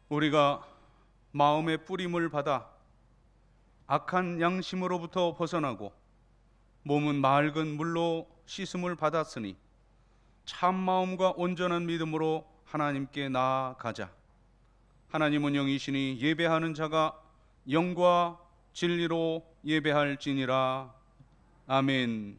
우리가 마음의 뿌림을 받아 악한 양심으로부터 벗어나고 몸은 맑은 물로 씻음을 받았으니 참 마음과 온전한 믿음으로 하나님께 나아가자. 하나님은 영이시니 예배하는 자가 영과 진리로 예배할지니라. 아멘.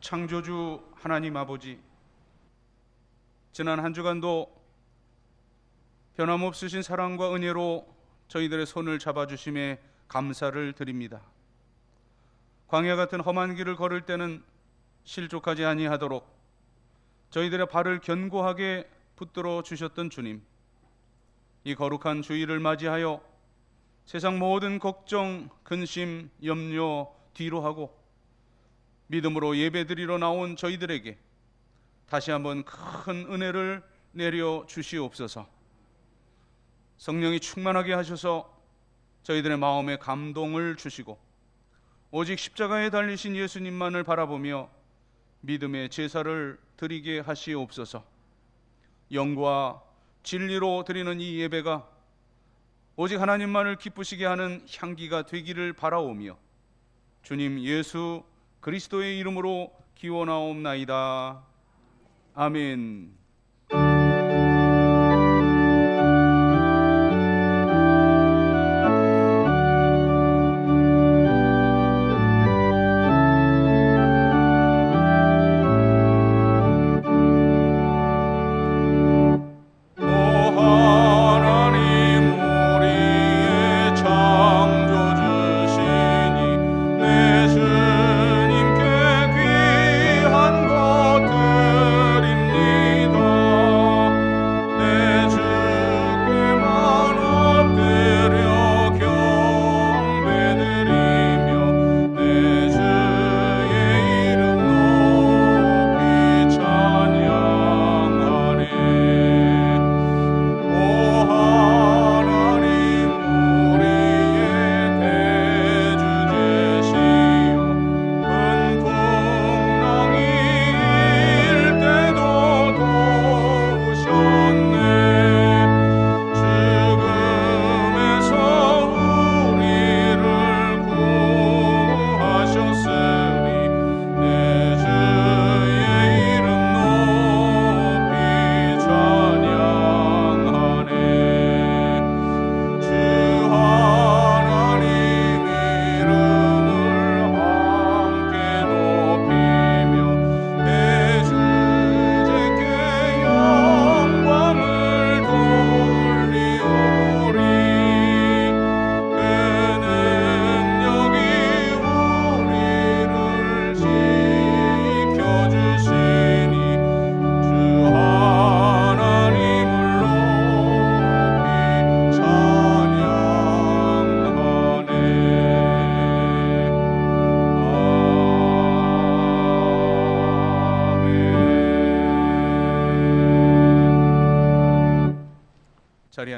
창조주 하나님 아버지, 지난 한 주간도 변함없으신 사랑과 은혜로 저희들의 손을 잡아주심에 감사를 드립니다. 광야 같은 험한 길을 걸을 때는 실족하지 아니하도록 저희들의 발을 견고하게 붙들어 주셨던 주님, 이 거룩한 주일을 맞이하여 세상 모든 걱정, 근심, 염려 뒤로 하고 믿음으로 예배드리러 나온 저희들에게 다시 한번 큰 은혜를 내려 주시옵소서. 성령이 충만하게 하셔서 저희들의 마음에 감동을 주시고 오직 십자가에 달리신 예수님만을 바라보며 믿음의 제사를 드리게 하시옵소서. 영과 진리로 드리는 이 예배가 오직 하나님만을 기쁘시게 하는 향기가 되기를 바라오며 주님 예수 그리스도의 이름으로 기원하옵나이다. 아멘. 주님께 귀한 것 드립니다.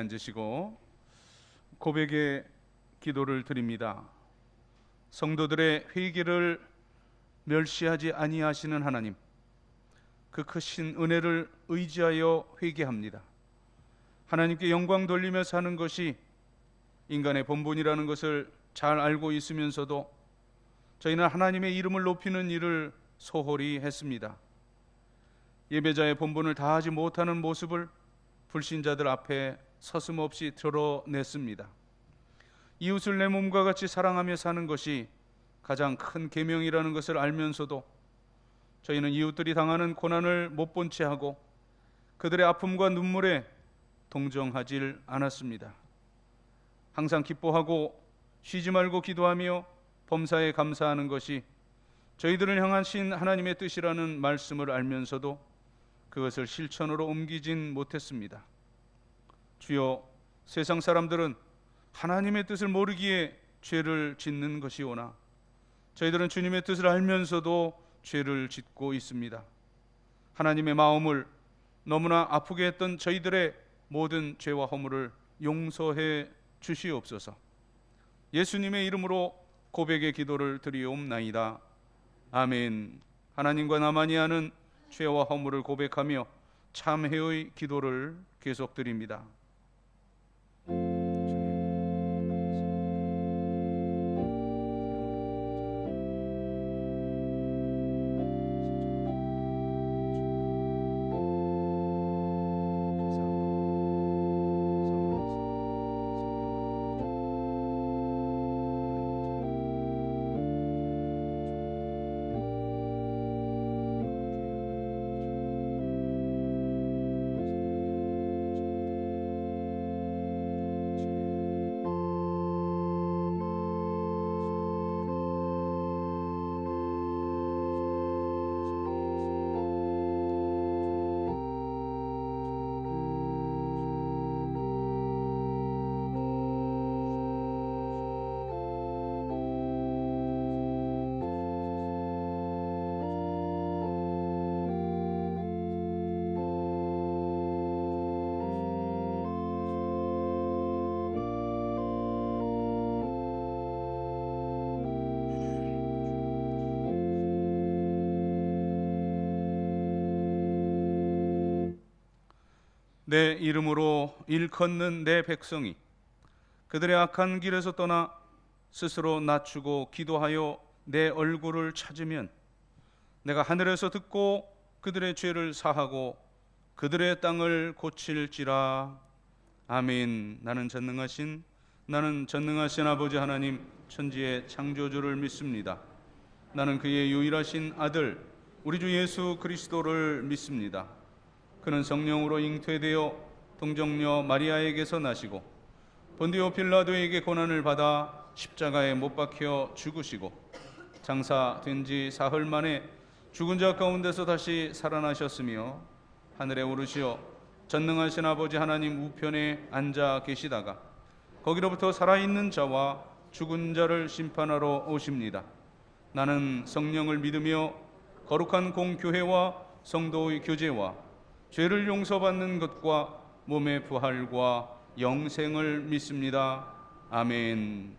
앉으시고 고백의 기도를 드립니다. 성도들의 회개를 멸시하지 아니하시는 하나님, 그 크신 은혜를 의지하여 회개합니다. 하나님께 영광 돌리며 사는 것이 인간의 본분이라는 것을 잘 알고 있으면서도 저희는 하나님의 이름을 높이는 일을 소홀히 했습니다. 예배자의 본분을 다하지 못하는 모습을 불신자들 앞에 서슴없이 드러냈습니다. 이웃을 내 몸과 같이 사랑하며 사는 것이 가장 큰 계명이라는 것을 알면서도 저희는 이웃들이 당하는 고난을 못 본 채 하고 그들의 아픔과 눈물에 동정하질 않았습니다. 항상 기뻐하고 쉬지 말고 기도하며 범사에 감사하는 것이 저희들을 향하신 하나님의 뜻이라는 말씀을 알면서도 그것을 실천으로 옮기진 못했습니다. 주여, 세상 사람들은 하나님의 뜻을 모르기에 죄를 짓는 것이오나 저희들은 주님의 뜻을 알면서도 죄를 짓고 있습니다. 하나님의 마음을 너무나 아프게 했던 저희들의 모든 죄와 허물을 용서해 주시옵소서. 예수님의 이름으로 고백의 기도를 드리옵나이다. 아멘. 하나님과 나만이 아는 죄와 허물을 고백하며 참회의 기도를 계속 드립니다. 내 이름으로 일컫는 내 백성이 그들의 악한 길에서 떠나 스스로 낮추고 기도하여 내 얼굴을 찾으면 내가 하늘에서 듣고 그들의 죄를 사하고 그들의 땅을 고칠지라. 아멘. 나는 전능하신 아버지 하나님 천지의 창조주를 믿습니다. 나는 그의 유일하신 아들 우리 주 예수 그리스도를 믿습니다. 그는 성령으로 잉태되어 동정녀 마리아에게서 나시고 본디오 빌라도에게 고난을 받아 십자가에 못 박혀 죽으시고 장사된 지 사흘 만에 죽은 자 가운데서 다시 살아나셨으며 하늘에 오르시어 전능하신 아버지 하나님 우편에 앉아 계시다가 거기로부터 살아있는 자와 죽은 자를 심판하러 오십니다. 나는 성령을 믿으며 거룩한 공교회와 성도의 교제와 죄를 용서받는 것과 몸의 부활과 영생을 믿습니다. 아멘.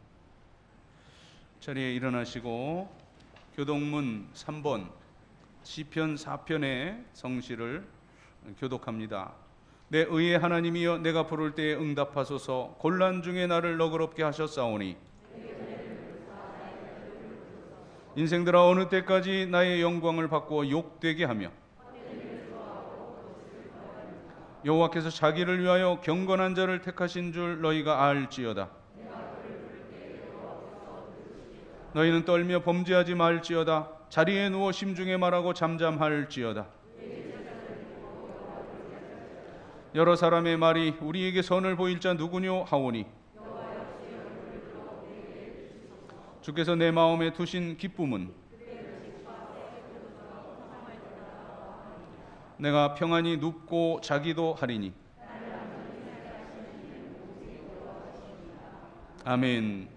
자리에 일어나시고 교독문 3번 시편 4편의 성시를 교독합니다. 내 의의 하나님이여 내가 부를 때에 응답하소서. 곤란 중에 나를 너그럽게 하셨사오니 인생들아 어느 때까지 나의 영광을 바꾸어 욕되게 하며 여호와께서 자기를 위하여 경건한 자를 택하신 줄 너희가 알지어다. 너희는 떨며 범죄하지 말지어다. 자리에 누워 심중에 말하고 잠잠할지어다. 여러 사람의 말이 우리에게 선을 보일 자 누구뇨 하오니 주께서 내 마음에 두신 기쁨은 내가 평안히 눕고 자기도 하리니. 아멘.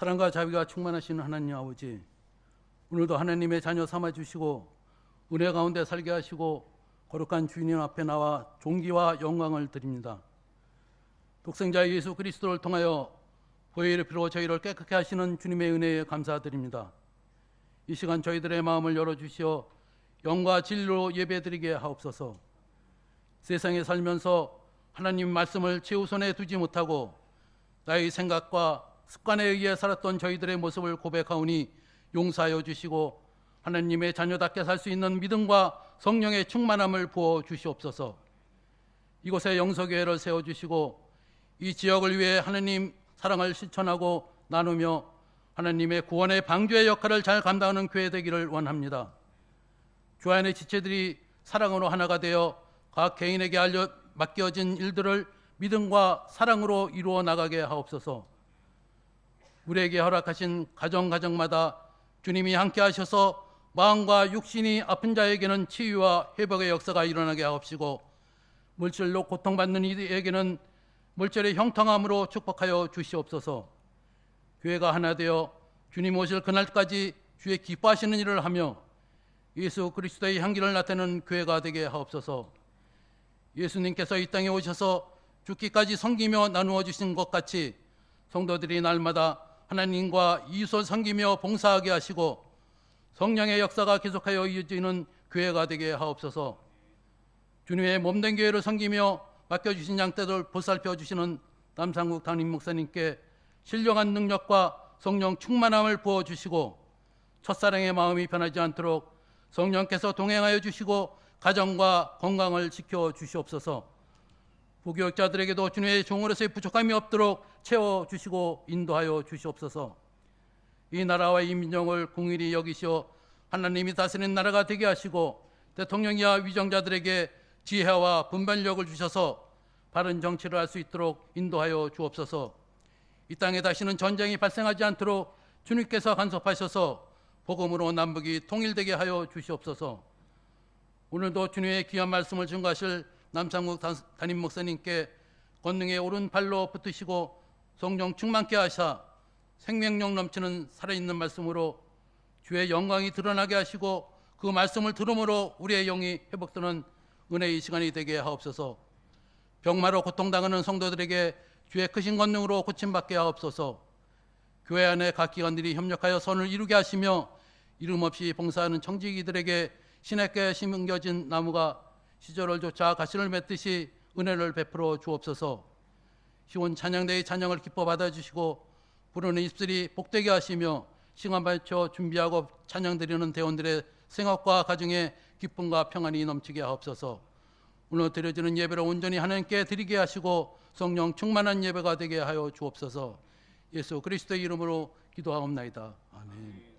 사랑과 자비가 충만하신 하나님 아버지, 오늘도 하나님의 자녀 삼아주시고 은혜 가운데 살게 하시고 거룩한 주님 앞에 나와 존귀와 영광을 드립니다. 독생자 예수 그리스도를 통하여 보혈의 피로 저희를 깨끗게 하시는 주님의 은혜에 감사드립니다. 이 시간 저희들의 마음을 열어주시어 영과 진리로 예배드리게 하옵소서. 세상에 살면서 하나님 말씀을 최우선에 두지 못하고 나의 생각과 습관에 의해 살았던 저희들의 모습을 고백하오니 용서하여 주시고 하나님의 자녀답게 살 수 있는 믿음과 성령의 충만함을 부어 주시옵소서. 이곳에 영서교회를 세워주시고 이 지역을 위해 하나님 사랑을 실천하고 나누며 하나님의 구원의 방주의 역할을 잘 감당하는 교회 되기를 원합니다. 주 안의 지체들이 사랑으로 하나가 되어 각 개인에게 맡겨진 일들을 믿음과 사랑으로 이루어 나가게 하옵소서. 우리에게 허락하신 가정마다 주님이 함께 하셔서 마음과 육신이 아픈 자에게는 치유와 회복의 역사가 일어나게 하옵시고 물질로 고통받는 이에게는 물질의 형통함으로 축복하여 주시옵소서. 교회가 하나 되어 주님 오실 그날까지 주의 기뻐하시는 일을 하며 예수 그리스도의 향기를 나타내는 교회가 되게 하옵소서. 예수님께서 이 땅에 오셔서 죽기까지 섬기며 나누어 주신 것 같이 성도들이 날마다 하나님과 이웃을 섬기며 봉사하게 하시고 성령의 역사가 계속하여 이어지는 교회가 되게 하옵소서. 주님의 몸된 교회를 섬기며 맡겨주신 양떼들 보살펴 주시는 남상국 담임 목사님께 신령한 능력과 성령 충만함을 부어주시고 첫사랑의 마음이 변하지 않도록 성령께서 동행하여 주시고 가정과 건강을 지켜 주시옵소서. 부교육자들에게도 주님의 종으로서의 부족함이 없도록 채워주시고 인도하여 주시옵소서. 이 나라와 이 민족을 공의히 여기시어 하나님이 다스리는 나라가 되게 하시고 대통령이야 위정자들에게 지혜와 분별력을 주셔서 바른 정치를 할 수 있도록 인도하여 주옵소서. 이 땅에 다시는 전쟁이 발생하지 않도록 주님께서 간섭하셔서 복음으로 남북이 통일되게 하여 주시옵소서. 오늘도 주님의 귀한 말씀을 증거하실 남상국 담임 목사님께 권능의 오른팔로 붙으시고 성령 충만케 하사 생명력 넘치는 살아있는 말씀으로 주의 영광이 드러나게 하시고 그 말씀을 들음으로 우리의 영이 회복되는 은혜의 시간이 되게 하옵소서. 병마로 고통당하는 성도들에게 주의 크신 권능으로 고침받게 하옵소서. 교회 안에 각 기관들이 협력하여 선을 이루게 하시며 이름 없이 봉사하는 청지기들에게 신에게 심겨진 나무가 시절을 쫓아 가시를 맺듯이 은혜를 베풀어 주옵소서. 시온 찬양대의 찬양을 기뻐 받아주시고 부르는 입술이 복되게 하시며 시간 맞춰 준비하고 찬양드리는 대원들의 생업과 가정에 기쁨과 평안이 넘치게 하옵소서. 오늘 드려지는 예배를 온전히 하나님께 드리게 하시고 성령 충만한 예배가 되게 하여 주옵소서. 예수 그리스도의 이름으로 기도하옵나이다. 아멘.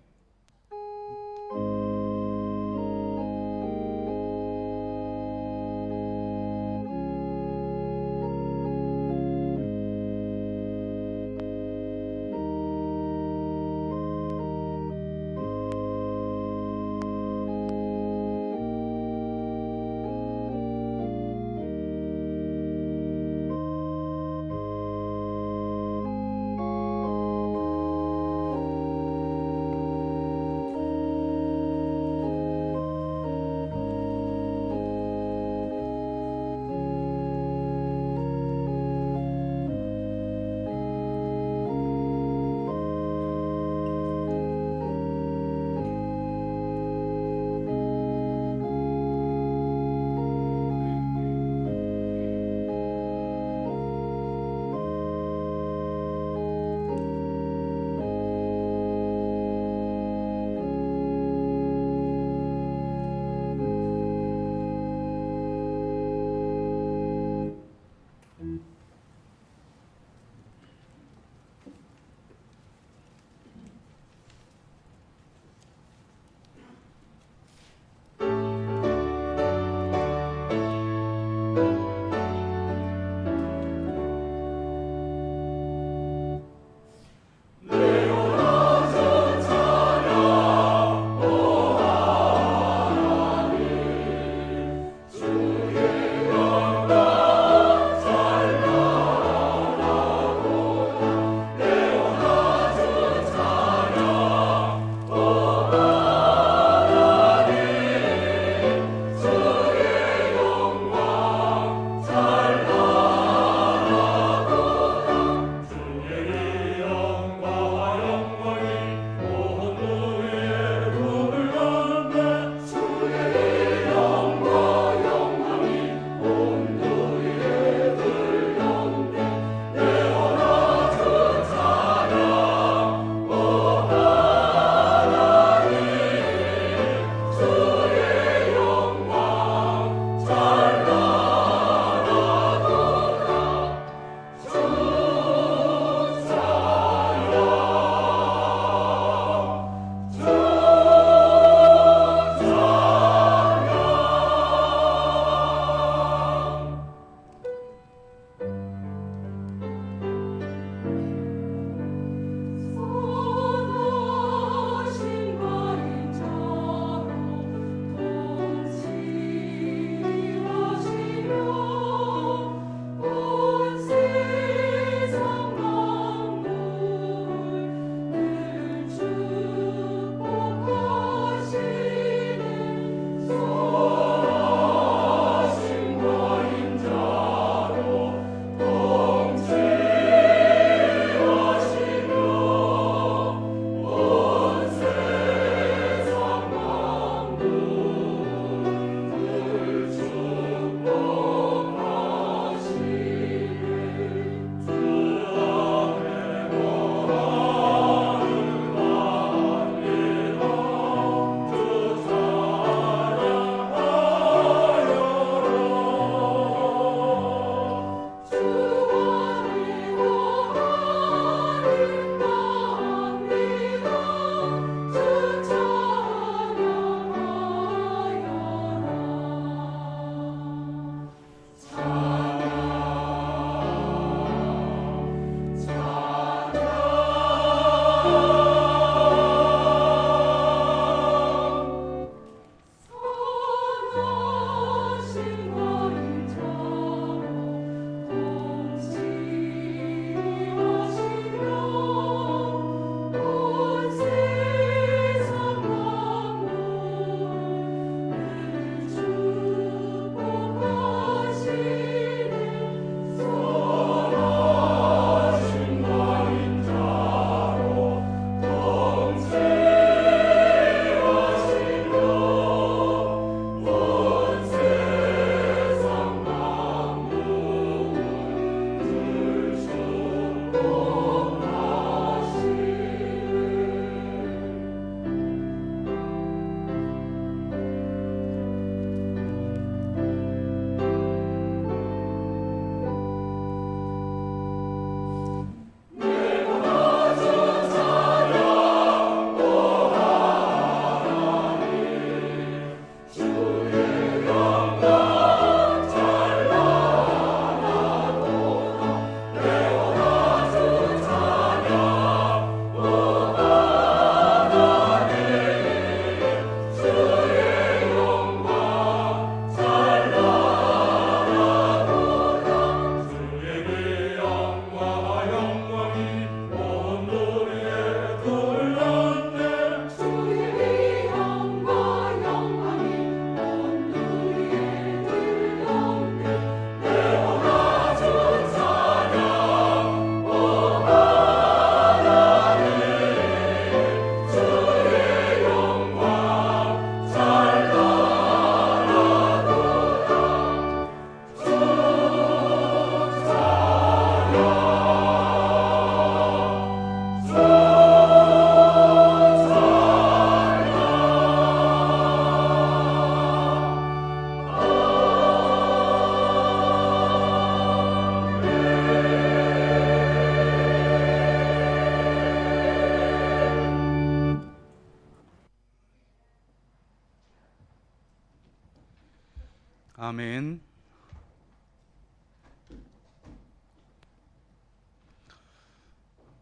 아멘.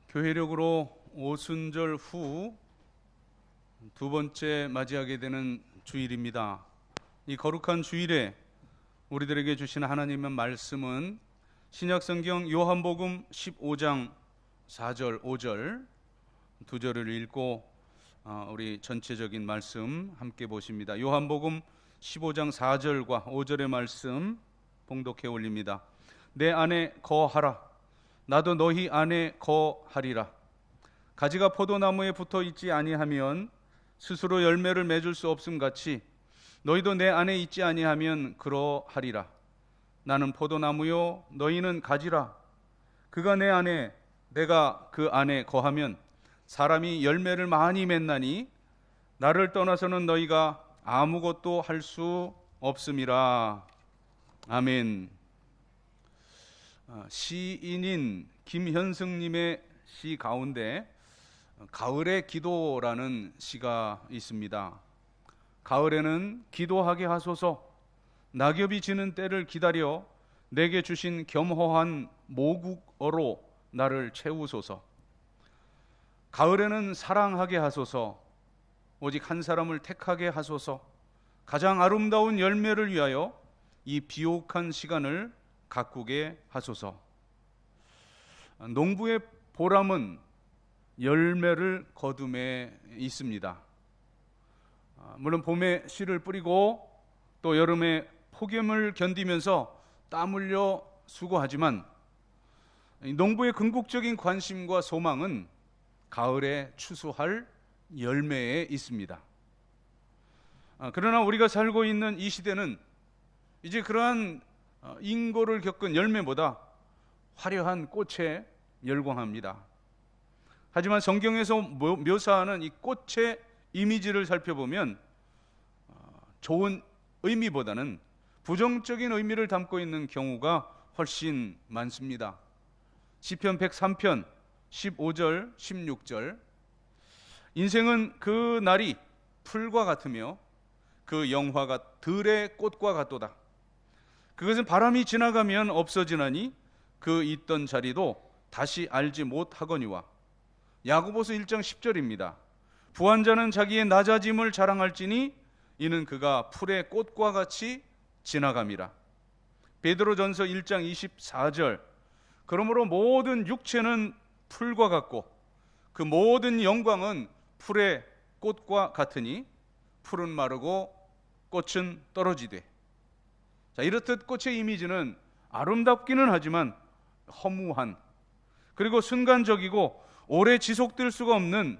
교회력으로 오순절 후 두 번째 맞이하게 되는 주일입니다. 이 거룩한 주일에 우리들에게 주신 하나님의 말씀은 신약성경 요한복음 15장 4절 5절 두 절을 읽고 우리 전체적인 말씀 함께 보십니다. 요한복음 15장 4절과 5절의 말씀 봉독해 올립니다. 내 안에 거하라. 나도 너희 안에 거하리라. 가지가 포도나무에 붙어 있지 아니하면 스스로 열매를 맺을 수 없음 같이 너희도 내 안에 있지 아니하면 그러하리라. 나는 포도나무요 너희는 가지라. 그가 내 안에 내가 그 안에 거하면 사람이 열매를 많이 맺나니 나를 떠나서는 너희가 아무것도 할 수 없음이라. 아멘. 시인인 김현승님의 시 가운데 가을의 기도라는 시가 있습니다. 가을에는 기도하게 하소서. 낙엽이 지는 때를 기다려 내게 주신 겸허한 모국어로 나를 채우소서. 가을에는 사랑하게 하소서. 오직 한 사람을 택하게 하소서. 가장 아름다운 열매를 위하여 이 비옥한 시간을 가꾸게 하소서. 농부의 보람은 열매를 거둠에 있습니다. 물론 봄에 씨를 뿌리고 또 여름에 폭염을 견디면서 땀 흘려 수고하지만 농부의 궁극적인 관심과 소망은 가을에 추수할 열매에 있습니다. 그러나 우리가 살고 있는 이 시대는 이제 그러한 인고를 겪은 열매보다 화려한 꽃에 열광합니다. 하지만 성경에서 묘사하는 이 꽃의 이미지를 살펴보면 좋은 의미보다는 부정적인 의미를 담고 있는 경우가 훨씬 많습니다. 시편 103편 15절 16절 인생은 그 날이 풀과 같으며 그 영화가 들의 꽃과 같도다. 그것은 바람이 지나가면 없어지나니 그 있던 자리도 다시 알지 못하거니와. 야고보서 1장 10절입니다. 부한 자는 자기의 낮아짐을 자랑할지니 이는 그가 풀의 꽃과 같이 지나감이라. 베드로전서 1장 24절 그러므로 모든 육체는 풀과 같고 그 모든 영광은 풀의 꽃과 같으니 풀은 마르고 꽃은 떨어지되. 자, 이렇듯 꽃의 이미지는 아름답기는 하지만 허무한 그리고 순간적이고 오래 지속될 수가 없는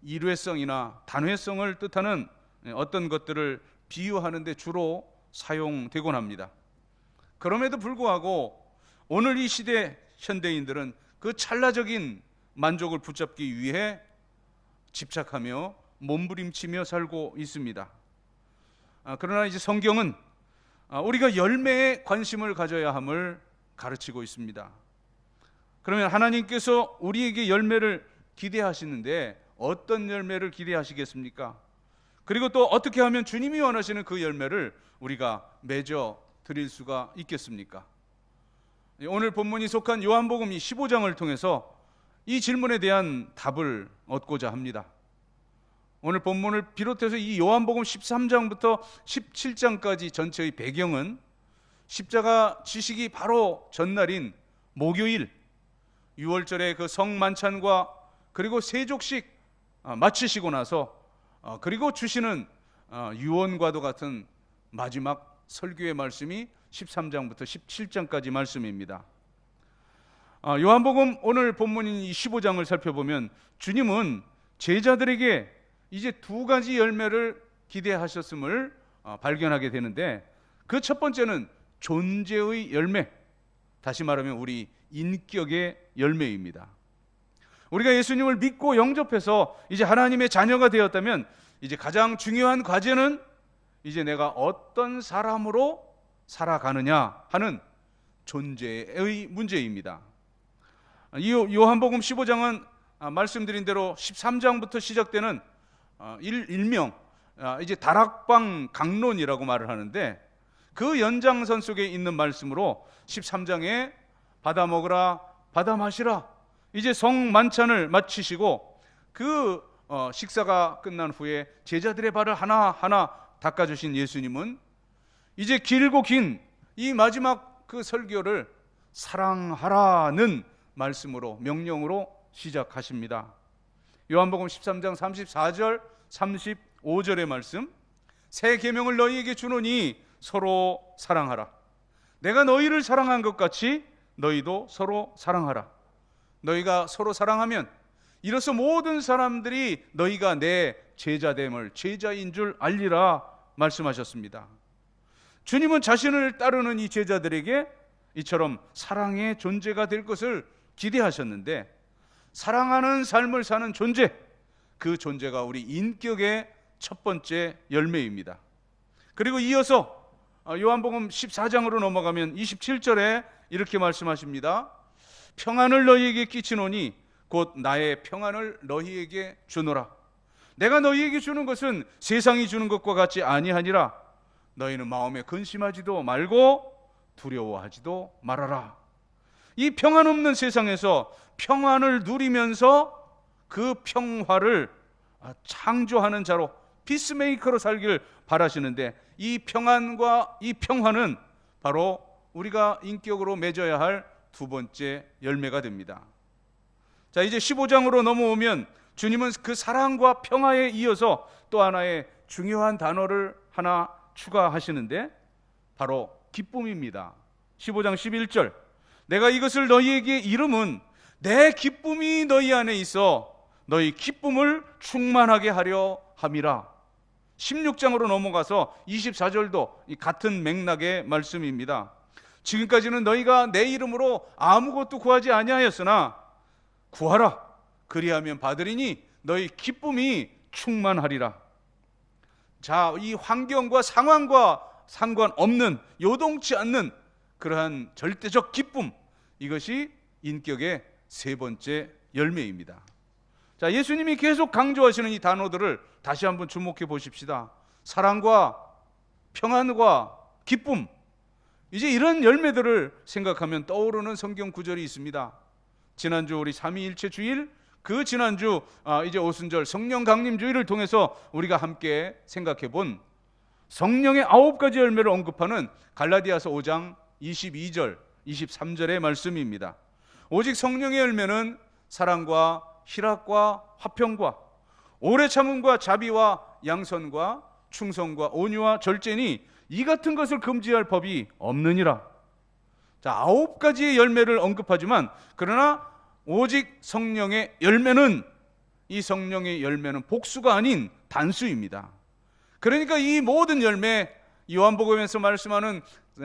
일회성이나 단회성을 뜻하는 어떤 것들을 비유하는 데 주로 사용되곤 합니다. 그럼에도 불구하고 오늘 이 시대 현대인들은 그 찰나적인 만족을 붙잡기 위해 집착하며 몸부림치며 살고 있습니다. 그러나 이제 성경은 우리가 열매에 관심을 가져야 함을 가르치고 있습니다. 그러면 하나님께서 우리에게 열매를 기대하시는데 어떤 열매를 기대하시겠습니까? 그리고 또 어떻게 하면 주님이 원하시는 그 열매를 우리가 맺어 드릴 수가 있겠습니까? 오늘 본문이 속한 요한복음 15장을 통해서 이 질문에 대한 답을 얻고자 합니다. 오늘 본문을 비롯해서 이 요한복음 13장부터 17장까지 전체의 배경은 십자가 지식이 바로 전날인 목요일 6월절의 그 성만찬과 그리고 세족식 마치시고 나서 그리고 주시는 유언과도 같은 마지막 설교의 말씀이 13장부터 17장까지 말씀입니다. 요한복음 오늘 본문인 이 15장을 살펴보면 주님은 제자들에게 이제 두 가지 열매를 기대하셨음을 발견하게 되는데 그 첫 번째는 존재의 열매, 다시 말하면 우리 인격의 열매입니다. 우리가 예수님을 믿고 영접해서 이제 하나님의 자녀가 되었다면 이제 가장 중요한 과제는 이제 내가 어떤 사람으로 살아가느냐 하는 존재의 문제입니다. 이 요한복음 15장은 말씀드린 대로 13장부터 시작되는 일명 이제 다락방 강론이라고 말을 하는데 그 연장선 속에 있는 말씀으로 13장에 받아 먹으라 받아 마시라, 이제 성만찬을 마치시고 그 식사가 끝난 후에 제자들의 발을 하나하나 닦아주신 예수님은 이제 길고 긴 이 마지막 그 설교를 사랑하라는 말씀으로, 명령으로 시작하십니다. 요한복음 13장 34절 35절의 말씀, 새 계명을 너희에게 주노니 서로 사랑하라. 내가 너희를 사랑한 것 같이 너희도 서로 사랑하라. 너희가 서로 사랑하면 이로써 모든 사람들이 너희가 내 제자됨을, 제자인 줄 알리라 말씀하셨습니다. 주님은 자신을 따르는 이 제자들에게 이처럼 사랑의 존재가 될 것을 기대하셨는데, 사랑하는 삶을 사는 존재, 그 존재가 우리 인격의 첫 번째 열매입니다. 그리고 이어서 요한복음 14장으로 넘어가면 27절에 이렇게 말씀하십니다. 평안을 너희에게 끼치노니 곧 나의 평안을 너희에게 주노라. 내가 너희에게 주는 것은 세상이 주는 것과 같이 아니하니라. 너희는 마음에 근심하지도 말고 두려워하지도 말아라. 이 평안 없는 세상에서 평안을 누리면서 그 평화를 창조하는 자로, 피스메이커로 살길 바라시는데, 이 평안과 이 평화는 바로 우리가 인격으로 맺어야 할 두 번째 열매가 됩니다. 자, 이제 15장으로 넘어오면 주님은 그 사랑과 평화에 이어서 또 하나의 중요한 단어를 하나 추가하시는데, 바로 기쁨입니다. 15장 11절, 내가 이것을 너희에게 이름은 내 기쁨이 너희 안에 있어 너희 기쁨을 충만하게 하려 함이라. 16장으로 넘어가서 24절도 같은 맥락의 말씀입니다. 지금까지는 너희가 내 이름으로 아무것도 구하지 아니하였으나 구하라, 그리하면 받으리니 너희 기쁨이 충만하리라. 자, 이 환경과 상황과 상관없는, 요동치 않는 그러한 절대적 기쁨, 이것이 인격의 세 번째 열매입니다. 자, 예수님이 계속 강조하시는 이 단어들을 다시 한번 주목해 보십시다. 사랑과 평안과 기쁨, 이제 이런 열매들을 생각하면 떠오르는 성경 구절이 있습니다. 지난주 우리 삼위일체 주일, 그 지난주 이제 오순절 성령 강림 주일을 통해서 우리가 함께 생각해 본 성령의 9가지 열매를 언급하는 갈라디아서 5장 22절 23절의 말씀입니다. 오직 성령의 열매는 사랑과 희락과 화평과 오래 참음과 자비와 양선과 충성과 온유와 절제니 이 같은 것을 금지할 법이 없느니라. 자, 9가지의 열매를 언급하지만, 그러나 오직 성령의 열매는, 이 성령의 열매는 복수가 아닌 단수입니다. 그러니까 이 모든 열매, 요한복음에서 말씀하는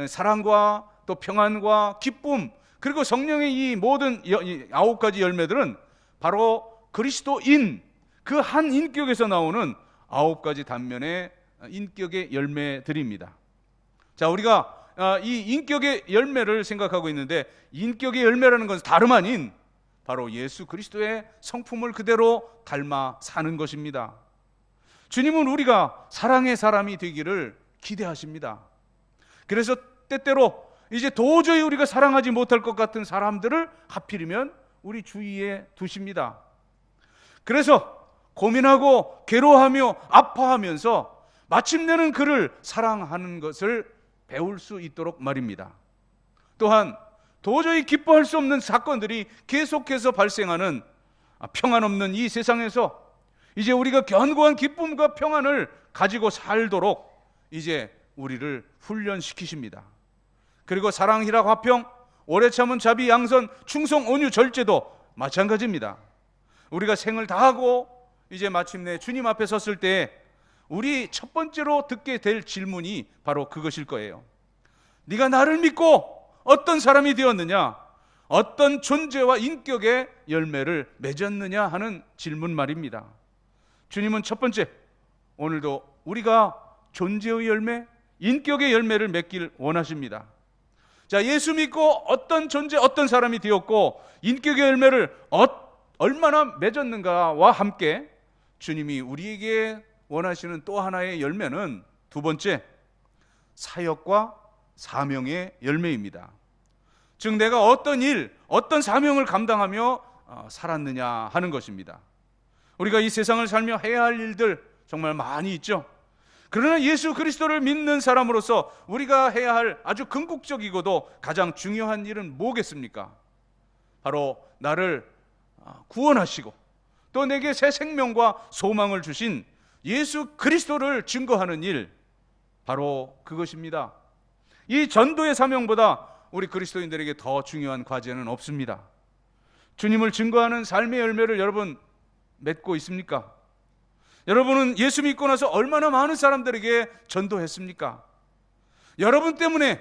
사랑과 또 평안과 기쁨, 그리고 성령의 이 모든 9가지 열매들은 바로 그리스도인, 그 한 인격에서 나오는 9가지 단면의 인격의 열매들입니다. 자, 우리가 이 인격의 열매를 생각하고 있는데, 인격의 열매라는 것은 다름 아닌 바로 예수 그리스도의 성품을 그대로 닮아 사는 것입니다. 주님은 우리가 사랑의 사람이 되기를 기대하십니다. 그래서 때때로 이제 도저히 우리가 사랑하지 못할 것 같은 사람들을 하필이면 우리 주위에 두십니다. 그래서 고민하고 괴로워하며 아파하면서 마침내는 그를 사랑하는 것을 배울 수 있도록 말입니다. 또한 도저히 기뻐할 수 없는 사건들이 계속해서 발생하는 평안 없는 이 세상에서 이제 우리가 견고한 기쁨과 평안을 가지고 살도록 이제 우리를 훈련시키십니다. 그리고 사랑, 희락, 화평, 오래 참은 자비, 양선, 충성, 온유, 절제도 마찬가지입니다. 우리가 생을 다하고 이제 마침내 주님 앞에 섰을 때 우리 첫 번째로 듣게 될 질문이 바로 그것일 거예요. 네가 나를 믿고 어떤 사람이 되었느냐, 어떤 존재와 인격의 열매를 맺었느냐 하는 질문 말입니다. 주님은 첫 번째, 오늘도 우리가 존재의 열매, 인격의 열매를 맺길 원하십니다. 자, 예수 믿고 어떤 존재, 어떤 사람이 되었고 인격의 열매를 얼마나 맺었는가와 함께 주님이 우리에게 원하시는 또 하나의 열매는 두 번째, 사역과 사명의 열매입니다. 즉 내가 어떤 일, 어떤 사명을 감당하며 살았느냐 하는 것입니다. 우리가 이 세상을 살며 해야 할 일들 정말 많이 있죠. 그러나 예수 그리스도를 믿는 사람으로서 우리가 해야 할 아주 궁극적이고도 가장 중요한 일은 뭐겠습니까? 바로 나를 구원하시고 또 내게 새 생명과 소망을 주신 예수 그리스도를 증거하는 일, 바로 그것입니다. 이 전도의 사명보다 우리 그리스도인들에게 더 중요한 과제는 없습니다. 주님을 증거하는 삶의 열매를 여러분 맺고 있습니까? 여러분은 예수 믿고 나서 얼마나 많은 사람들에게 전도했습니까? 여러분 때문에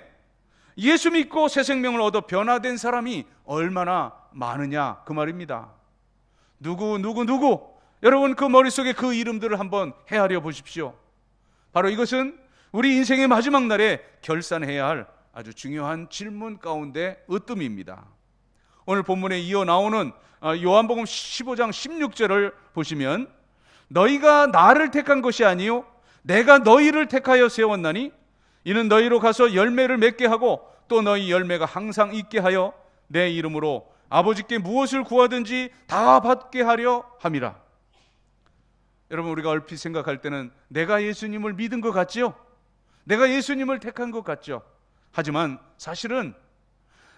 예수 믿고 새 생명을 얻어 변화된 사람이 얼마나 많으냐 그 말입니다. 누구 여러분 그 머릿속에 그 이름들을 한번 헤아려 보십시오. 바로 이것은 우리 인생의 마지막 날에 결산해야 할 아주 중요한 질문 가운데 으뜸입니다. 오늘 본문에 이어 나오는 요한복음 15장 16절을 보시면 너희가 나를 택한 것이 아니요 내가 너희를 택하여 세웠나니 이는 너희로 가서 열매를 맺게 하고 또 너희 열매가 항상 있게 하여 내 이름으로 아버지께 무엇을 구하든지 다 받게 하려 함이라. 여러분 우리가 얼핏 생각할 때는 내가 예수님을 믿은 것 같지요? 내가 예수님을 택한 것 같죠? 하지만 사실은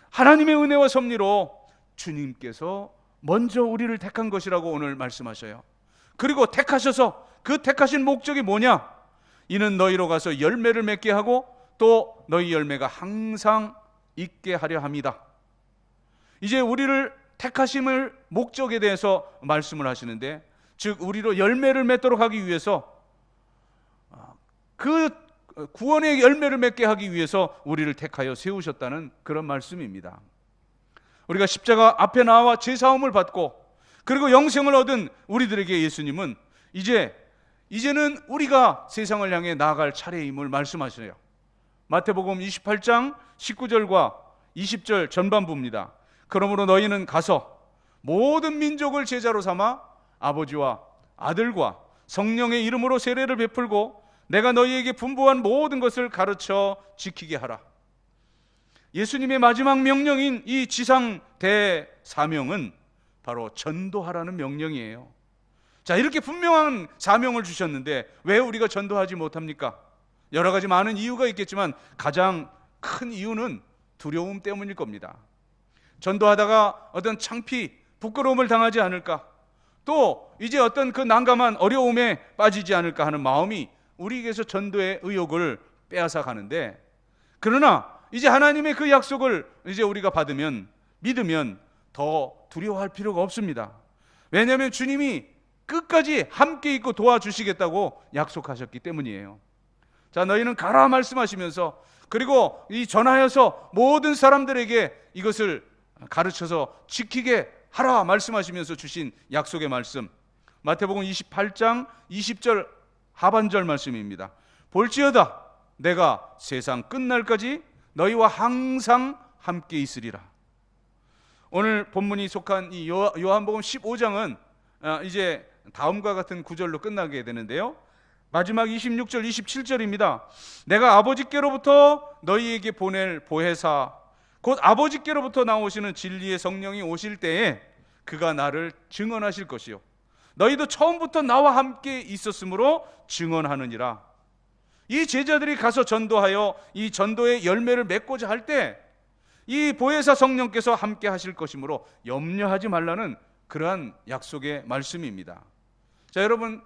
하나님의 은혜와 섭리로 주님께서 먼저 우리를 택한 것이라고 오늘 말씀하셔요. 그리고 택하셔서 그 택하신 목적이 뭐냐? 이는 너희로 가서 열매를 맺게 하고 또 너희 열매가 항상 있게 하려 함이다. 이제 우리를 택하심을 목적에 대해서 말씀을 하시는데, 즉 우리로 열매를 맺도록 하기 위해서, 그 구원의 열매를 맺게 하기 위해서 우리를 택하여 세우셨다는 그런 말씀입니다. 우리가 십자가 앞에 나와 제사함을 받고 그리고 영생을 얻은 우리들에게 예수님은 이제는 우리가 세상을 향해 나아갈 차례임을 말씀하시네요. 마태복음 28장 19절과 20절 전반부입니다. 그러므로 너희는 가서 모든 민족을 제자로 삼아 아버지와 아들과 성령의 이름으로 세례를 베풀고 내가 너희에게 분부한 모든 것을 가르쳐 지키게 하라. 예수님의 마지막 명령인 이 지상 대사명은 바로 전도하라는 명령이에요. 자, 이렇게 분명한 사명을 주셨는데 왜 우리가 전도하지 못합니까? 여러 가지 많은 이유가 있겠지만 가장 큰 이유는 두려움 때문일 겁니다. 전도하다가 어떤 창피, 부끄러움을 당하지 않을까, 또 이제 어떤 그 난감한 어려움에 빠지지 않을까 하는 마음이 우리에게서 전도의 의욕을 빼앗아 가는데, 그러나 이제 하나님의 그 약속을 이제 우리가 믿으면 더 두려워할 필요가 없습니다. 왜냐하면 주님이 끝까지 함께 있고 도와주시겠다고 약속하셨기 때문이에요. 자, 너희는 가라 말씀하시면서, 그리고 이 전하여서 모든 사람들에게 이것을 가르쳐서 지키게 하라 말씀하시면서 주신 약속의 말씀, 마태복음 28장 20절 하반절 말씀입니다. 볼지어다 내가 세상 끝날까지 너희와 항상 함께 있으리라. 오늘 본문이 속한 이 요한복음 15장은 이제 다음과 같은 구절로 끝나게 되는데요. 마지막 26절 27절입니다. 내가 아버지께로부터 너희에게 보낼 보혜사 곧 아버지께로부터 나오시는 진리의 성령이 오실 때에 그가 나를 증언하실 것이요 너희도 처음부터 나와 함께 있었으므로 증언하느니라. 이 제자들이 가서 전도하여 이 전도의 열매를 맺고자 할 때 이 보혜사 성령께서 함께 하실 것이므로 염려하지 말라는 그러한 약속의 말씀입니다. 자, 여러분,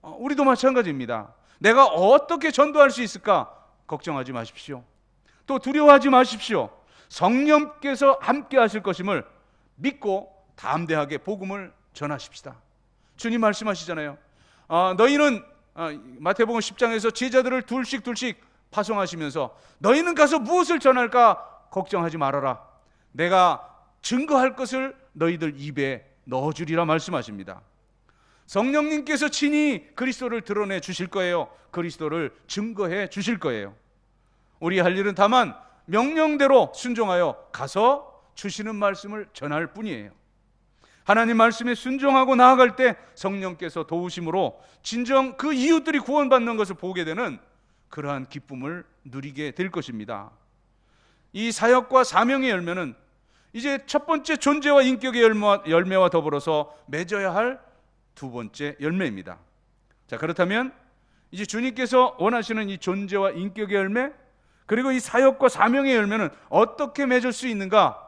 우리도 마찬가지입니다. 내가 어떻게 전도할 수 있을까? 걱정하지 마십시오. 또 두려워하지 마십시오. 성령께서 함께 하실 것임을 믿고 담대하게 복음을 전하십시다. 주님 말씀하시잖아요. 너희는 마태복음 10장에서 제자들을 둘씩 파송하시면서 너희는 가서 무엇을 전할까 걱정하지 말아라. 내가 증거할 것을 너희들 입에 넣어주리라 말씀하십니다. 성령님께서 친히 그리스도를 드러내 주실 거예요. 그리스도를 증거해 주실 거예요. 우리 할 일은 다만 명령대로 순종하여 가서 주시는 말씀을 전할 뿐이에요. 하나님 말씀에 순종하고 나아갈 때 성령께서 도우심으로 진정 그 이웃들이 구원받는 것을 보게 되는 그러한 기쁨을 누리게 될 것입니다. 이 사역과 사명의 열매는 이제 첫 번째 존재와 인격의 열매와 더불어서 맺어야 할 두 번째 열매입니다. 자, 그렇다면 이제 주님께서 원하시는 이 존재와 인격의 열매, 그리고 이 사역과 사명의 열매는 어떻게 맺을 수 있는가?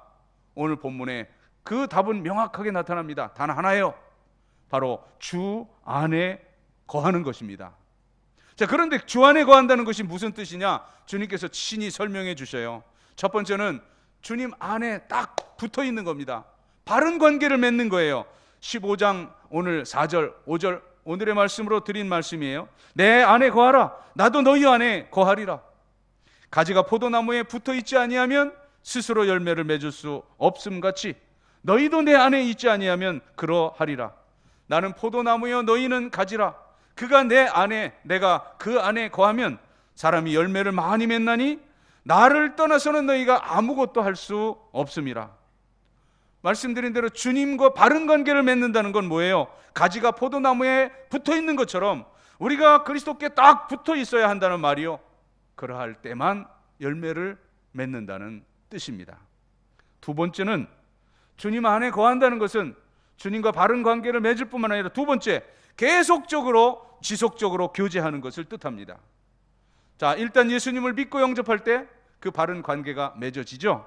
오늘 본문에 그 답은 명확하게 나타납니다. 단 하나예요. 바로 주 안에 거하는 것입니다. 자, 그런데 주 안에 거한다는 것이 무슨 뜻이냐? 주님께서 친히 설명해 주셔요. 첫 번째는 주님 안에 딱 붙어 있는 겁니다. 바른 관계를 맺는 거예요. 15장 오늘 4절 5절 오늘의 말씀으로 드린 말씀이에요. 내 안에 거하라, 나도 너희 안에 거하리라. 가지가 포도나무에 붙어 있지 아니하면 스스로 열매를 맺을 수 없음같이 너희도 내 안에 있지 아니하면 그러하리라. 나는 포도나무여 너희는 가지라. 그가 내 안에 내가 그 안에 거하면 사람이 열매를 많이 맺나니 나를 떠나서는 너희가 아무것도 할 수 없음이라. 말씀드린 대로 주님과 바른 관계를 맺는다는 건 뭐예요? 가지가 포도나무에 붙어 있는 것처럼 우리가 그리스도께 딱 붙어 있어야 한다는 말이요. 그러할 때만 열매를 맺는다는 뜻입니다. 두 번째는 주님 안에 거한다는 것은 주님과 바른 관계를 맺을 뿐만 아니라 두 번째, 계속적으로 지속적으로 교제하는 것을 뜻합니다. 자, 일단 예수님을 믿고 영접할 때 그 바른 관계가 맺어지죠.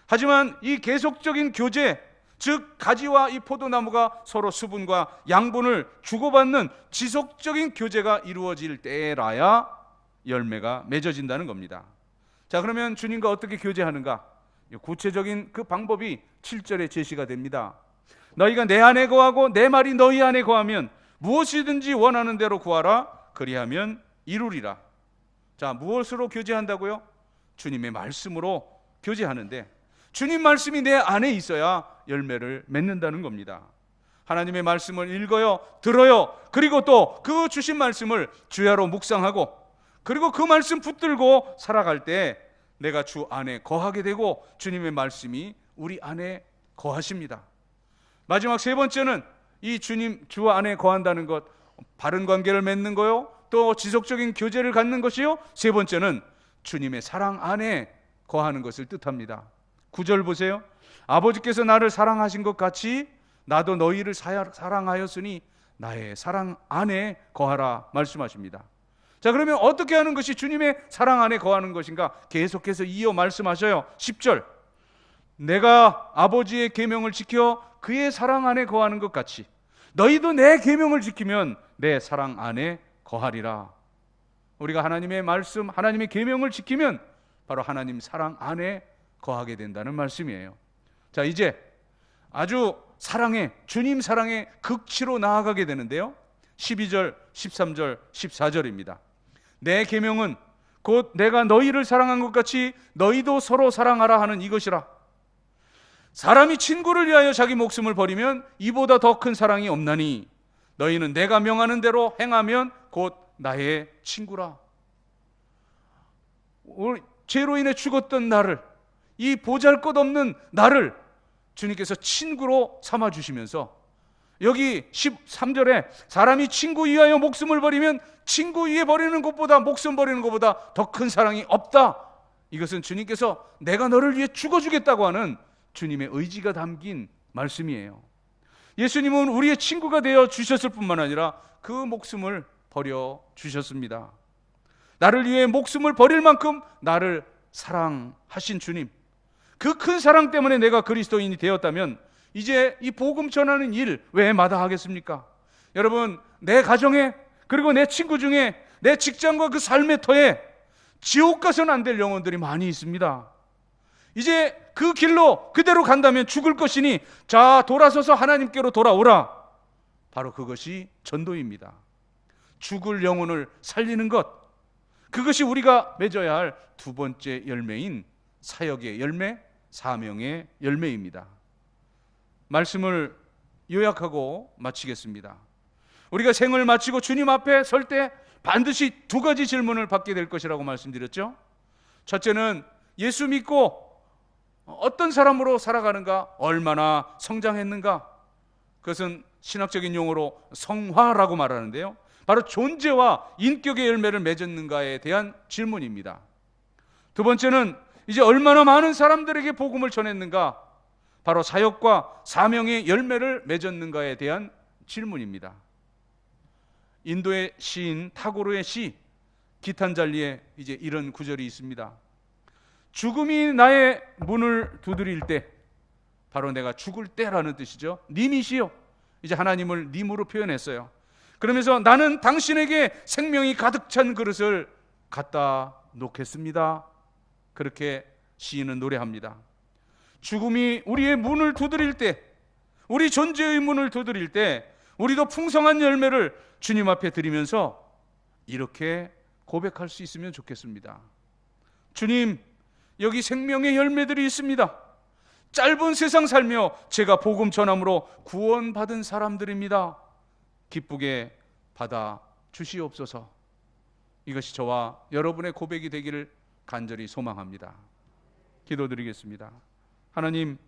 하지만 이 계속적인 교제, 즉 가지와 이 포도나무가 서로 수분과 양분을 주고받는 지속적인 교제가 이루어질 때라야 열매가 맺어진다는 겁니다. 자, 그러면 주님과 어떻게 교제하는가? 구체적인 그 방법이 7절에 제시가 됩니다. 너희가 내 안에 거하고 내 말이 너희 안에 거하면 무엇이든지 원하는 대로 구하라. 그리하면 이루리라. 자, 무엇으로 교제한다고요? 주님의 말씀으로 교제하는데 주님 말씀이 내 안에 있어야 열매를 맺는다는 겁니다. 하나님의 말씀을 읽어요, 들어요. 그리고 또 그 주신 말씀을 주야로 묵상하고 그리고 그 말씀 붙들고 살아갈 때 내가 주 안에 거하게 되고 주님의 말씀이 우리 안에 거하십니다. 마지막 세 번째는 이 주님 주 안에 거한다는 것, 바른 관계를 맺는 거요, 또 지속적인 교제를 갖는 것이요. 세 번째는 주님의 사랑 안에 거하는 것을 뜻합니다. 9절 보세요. 아버지께서 나를 사랑하신 것 같이 나도 너희를 사랑하였으니 나의 사랑 안에 거하라 말씀하십니다. 자, 그러면 어떻게 하는 것이 주님의 사랑 안에 거하는 것인가? 계속해서 이어 말씀하셔요. 10절. 내가 아버지의 계명을 지켜 그의 사랑 안에 거하는 것 같이 너희도 내 계명을 지키면 내 사랑 안에 거하리라. 우리가 하나님의 말씀, 하나님의 계명을 지키면 바로 하나님 사랑 안에 거하게 된다는 말씀이에요. 자, 이제 아주 사랑의, 주님 사랑의 극치로 나아가게 되는데요. 12절, 13절, 14절입니다. 내 계명은 곧 내가 너희를 사랑한 것 같이 너희도 서로 사랑하라 하는 이것이라. 사람이 친구를 위하여 자기 목숨을 버리면 이보다 더 큰 사랑이 없나니 너희는 내가 명하는 대로 행하면 곧 나의 친구라. 죄로 인해 죽었던 나를, 이 보잘것없는 나를 주님께서 친구로 삼아주시면서 여기 13절에 사람이 친구 위하여 목숨을 버리면 친구 위에 버리는 것보다, 목숨 버리는 것보다 더 큰 사랑이 없다. 이것은 주님께서 내가 너를 위해 죽어주겠다고 하는 주님의 의지가 담긴 말씀이에요. 예수님은 우리의 친구가 되어 주셨을 뿐만 아니라 그 목숨을 버려 주셨습니다. 나를 위해 목숨을 버릴 만큼 나를 사랑하신 주님, 그 큰 사랑 때문에 내가 그리스도인이 되었다면 이제 이 복음 전하는 일 왜 마다하겠습니까? 여러분, 내 가정에, 그리고 내 친구 중에, 내 직장과 그 삶의 터에 지옥 가서는 안 될 영혼들이 많이 있습니다. 이제 그 길로 그대로 간다면 죽을 것이니 자, 돌아서서 하나님께로 돌아오라. 바로 그것이 전도입니다. 죽을 영혼을 살리는 것, 그것이 우리가 맺어야 할 두 번째 열매인 사역의 열매, 사명의 열매입니다. 말씀을 요약하고 마치겠습니다. 우리가 생을 마치고 주님 앞에 설 때 반드시 두 가지 질문을 받게 될 것이라고 말씀드렸죠. 첫째는 예수 믿고 어떤 사람으로 살아가는가, 얼마나 성장했는가. 그것은 신학적인 용어로 성화라고 말하는데요. 바로 존재와 인격의 열매를 맺었는가에 대한 질문입니다. 두 번째는 이제 얼마나 많은 사람들에게 복음을 전했는가, 바로 사역과 사명의 열매를 맺었는가에 대한 질문입니다. 인도의 시인 타고르의 시 기탄잘리에 이제 이런 구절이 있습니다. 죽음이 나의 문을 두드릴 때, 바로 내가 죽을 때라는 뜻이죠. 님이시여, 이제 하나님을 님으로 표현했어요. 그러면서 나는 당신에게 생명이 가득 찬 그릇을 갖다 놓겠습니다. 그렇게 시인은 노래합니다. 죽음이 우리의 문을 두드릴 때, 우리 존재의 문을 두드릴 때 우리도 풍성한 열매를 주님 앞에 드리면서 이렇게 고백할 수 있으면 좋겠습니다. 주님, 여기 생명의 열매들이 있습니다. 짧은 세상 살며 제가 복음 전함으로 구원받은 사람들입니다. 기쁘게 받아 주시옵소서. 이것이 저와 여러분의 고백이 되기를 간절히 소망합니다. 기도드리겠습니다. 하나님,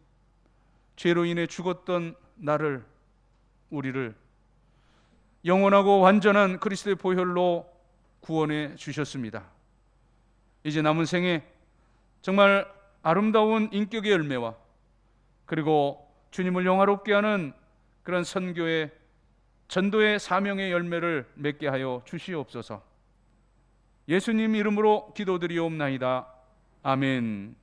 죄로 인해 죽었던 나를, 우리를 영원하고 완전한 그리스도의 보혈로 구원해 주셨습니다. 이제 남은 생에 정말 아름다운 인격의 열매와 그리고 주님을 영화롭게 하는 그런 선교의 전도의 사명의 열매를 맺게 하여 주시옵소서. 예수님 이름으로 기도드리옵나이다. 아멘.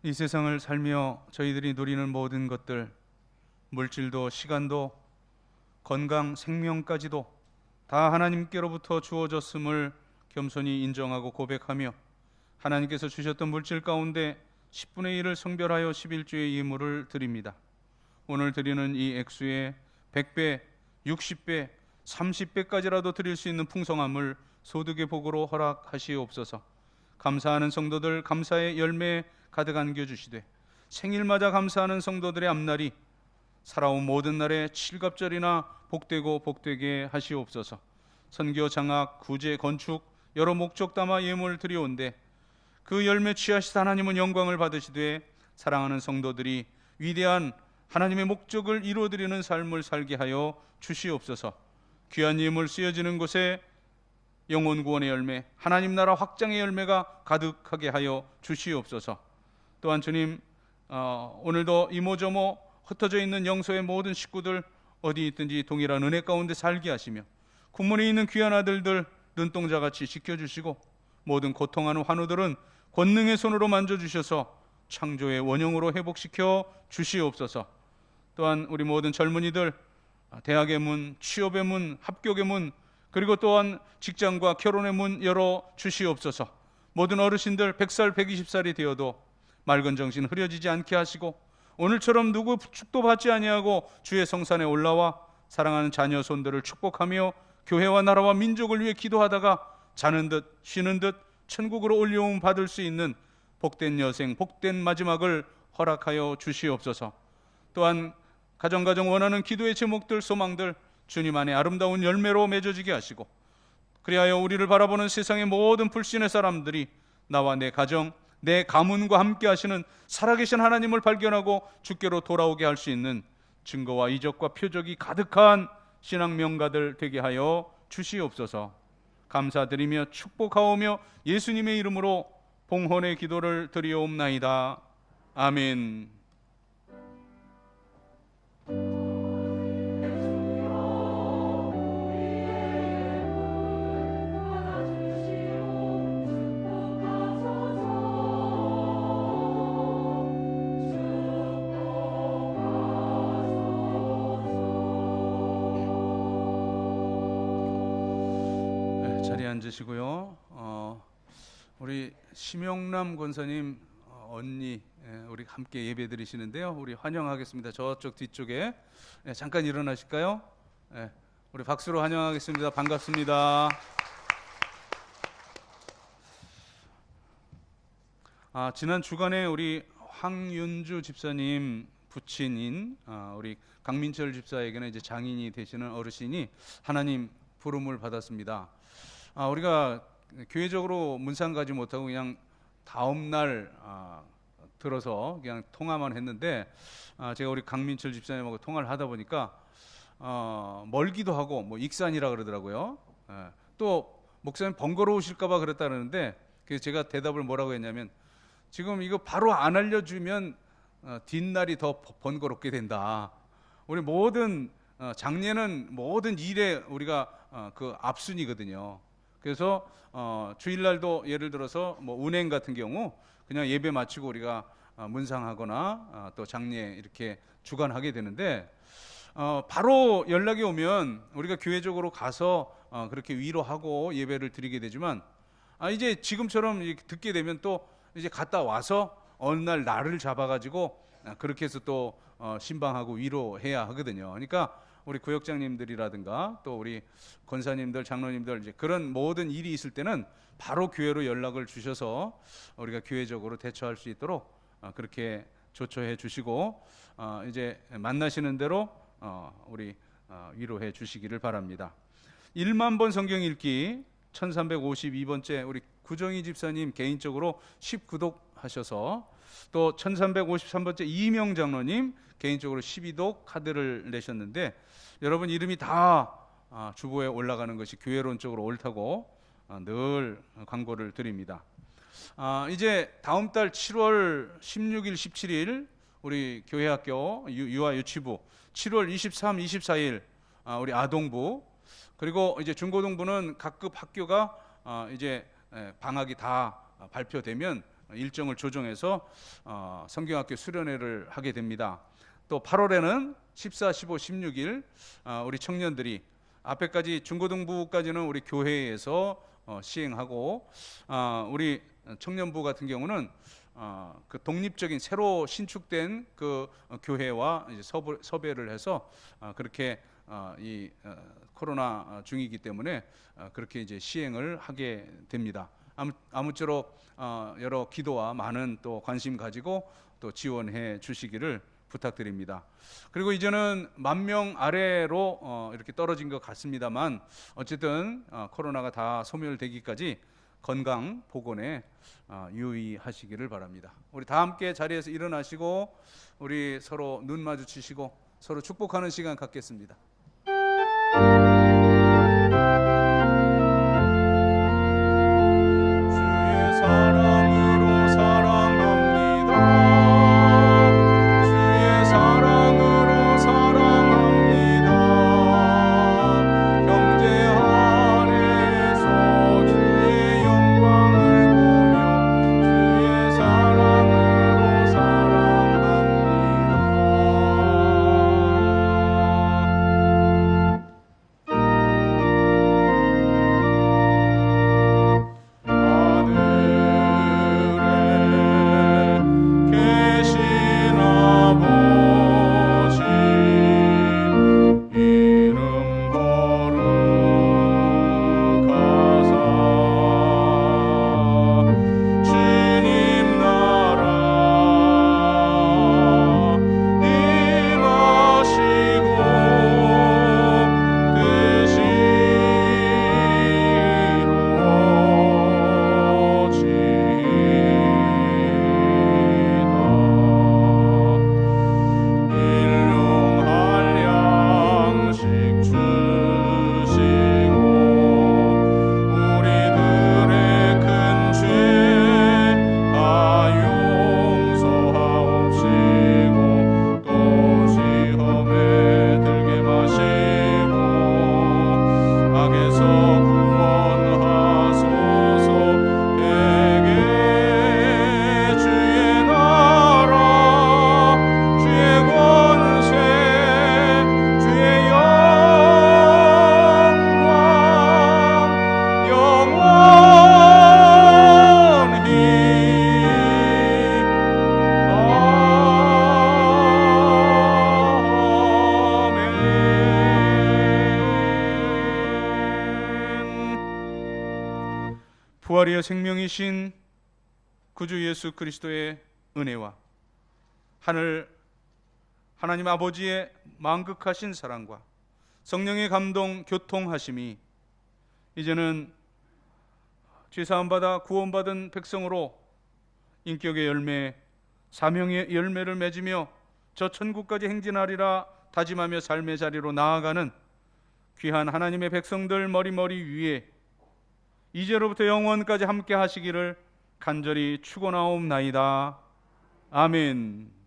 이 세상을 살며 저희들이 누리는 모든 것들, 물질도 시간도 건강, 생명까지도 다 하나님께로부터 주어졌음을 겸손히 인정하고 고백하며 하나님께서 주셨던 물질 가운데 10분의 1을 성별하여 11주의 예물을 드립니다. 오늘 드리는 이 액수에 100배, 60배, 30배까지라도 드릴 수 있는 풍성함을 소득의 복으로 허락하시옵소서. 감사하는 성도들 감사의 열매 가득 안겨주시되 생일마다 감사하는 성도들의 앞날이 살아온 모든 날에 칠갑절이나 복되고 복되게 하시옵소서. 선교, 장학, 구제, 건축 여러 목적 담아 예물 드리온데 그 열매 취하시다 하나님은 영광을 받으시되 사랑하는 성도들이 위대한 하나님의 목적을 이루어드리는 삶을 살게 하여 주시옵소서. 귀한 예물 쓰여지는 곳에 영혼 구원의 열매, 하나님 나라 확장의 열매가 가득하게 하여 주시옵소서. 또한 주님, 오늘도 이모저모 흩어져 있는 영소의 모든 식구들 어디 있든지 동일한 은혜 가운데 살게 하시며 군문에 있는 귀한 아들들 눈동자같이 지켜주시고 모든 고통하는 환우들은 권능의 손으로 만져주셔서 창조의 원형으로 회복시켜 주시옵소서. 또한 우리 모든 젊은이들 대학의 문, 취업의 문, 합격의 문, 그리고 또한 직장과 결혼의 문 열어 주시옵소서. 모든 어르신들 100살, 120살이 되어도 맑은 정신 흐려지지 않게 하시고 오늘처럼 누구 축도 받지 아니하고 주의 성산에 올라와 사랑하는 자녀 손들을 축복하며 교회와 나라와 민족을 위해 기도하다가 자는 듯 쉬는 듯 천국으로 올려옴 받을 수 있는 복된 여생, 복된 마지막을 허락하여 주시옵소서. 또한 가정 원하는 기도의 제목들, 소망들 주님 안에 아름다운 열매로 맺어지게 하시고 그리하여 우리를 바라보는 세상의 모든 불신의 사람들이 나와 내 가정, 내 가문과 함께 하시는 살아계신 하나님을 발견하고 주께로 돌아오게 할 수 있는 증거와 이적과 표적이 가득한 신앙 명가들 되게 하여 주시옵소서. 감사드리며 축복하오며 예수님의 이름으로 봉헌의 기도를 드리옵나이다. 아멘. 자리에 앉으시고요. 우리 심영남 권사님 언니 우리 함께 예배 드리시는데요. 우리 환영하겠습니다. 저쪽 뒤쪽에 잠깐 일어나실까요? 우리 박수로 환영하겠습니다. 반갑습니다. 지난 주간에 우리 황윤주 집사님 부친인 우리 강민철 집사에게는 이제 장인이 되시는 어르신이 하나님 부름을 받았습니다. 우리가 교회적으로 문상 가지 못하고 그냥 다음 날 들어서 그냥 통화만 했는데 제가 우리 강민철 집사님하고 통화를 하다 보니까 멀기도 하고 뭐 익산이라 그러더라고요. 또 목사님 번거로우실까봐 그랬다 그러는데 그래서 제가 대답을 뭐라고 했냐면 지금 이거 바로 안 알려주면 뒷날이 더 번거롭게 된다. 우리 모든 장례는 모든 일에 우리가 그 앞순이거든요. 그래서 주일날도 예를 들어서 뭐 운행 같은 경우 그냥 예배 마치고 우리가 문상하거나 또 장례 이렇게 주관하게 되는데 바로 연락이 오면 우리가 교회적으로 가서 그렇게 위로하고 예배를 드리게 되지만 이제 지금처럼 이렇게 듣게 되면 또 이제 갔다 와서 어느 날 날을 잡아가지고 그렇게 해서 또 신방하고 위로해야 하거든요. 그러니까 우리 구역장님들이라든가 또 우리 권사님들, 장로님들 이제 그런 모든 일이 있을 때는 바로 교회로 연락을 주셔서 우리가 교회적으로 대처할 수 있도록 그렇게 조처해 주시고 이제 만나시는 대로 우리 위로해 주시기를 바랍니다. 1만 번 성경 읽기 1352번째 우리 구정희 집사님 개인적으로 10구독 하셔서 또 1353번째 이명 장로님 개인적으로 12독 카드를 내셨는데 여러분 이름이 다 주보에 올라가는 것이 교회론적으로 옳다고 늘 광고를 드립니다. 이제 다음 달 7월 16일, 17일 우리 교회학교 유아 유치부, 7월 23, 24일 우리 아동부, 그리고 이제 중고등부는 각급 학교가 이제 방학이 다 발표되면 일정을 조정해서 성경학교 수련회를 하게 됩니다. 또 8월에는 14, 15, 16일 우리 청년들이 앞에까지 중고등부까지는 우리 교회에서 시행하고 우리 청년부 같은 경우는 그 독립적인 새로 신축된 그 교회와 이제 섭외를 해서 그렇게 이 코로나 중이기 때문에 그렇게 이제 시행을 하게 됩니다. 아무쪼록 여러 기도와 많은 또 관심 가지고 또 지원해 주시기를 부탁드립니다. 그리고 이제는 10,000명 아래로 이렇게 떨어진 것 같습니다만 어쨌든 코로나가 다 소멸되기까지 건강 보건에 유의하시기를 바랍니다. 우리 다 함께 자리에서 일어나시고 우리 서로 눈 마주치시고 서로 축복하는 시간 갖겠습니다. 주의 사랑으로 사랑합니다. 주의 사랑으로 사랑합니다. 경제 안에서 주의 영광을 보며 주의 사랑으로 사랑합니다. 부활이여 생명이신 구주 예수 그리스도의 은혜와 하나님 아버지의 만극하신 사랑과 성령의 감동 교통하심이 이제는 죄사함받아 구원받은 백성으로 인격의 열매, 사명의 열매를 맺으며 저 천국까지 행진하리라 다짐하며 삶의 자리로 나아가는 귀한 하나님의 백성들 머리머리 위에 이제로부터 영원까지 함께 하시기를 간절히 축원하옵나이다. 아멘.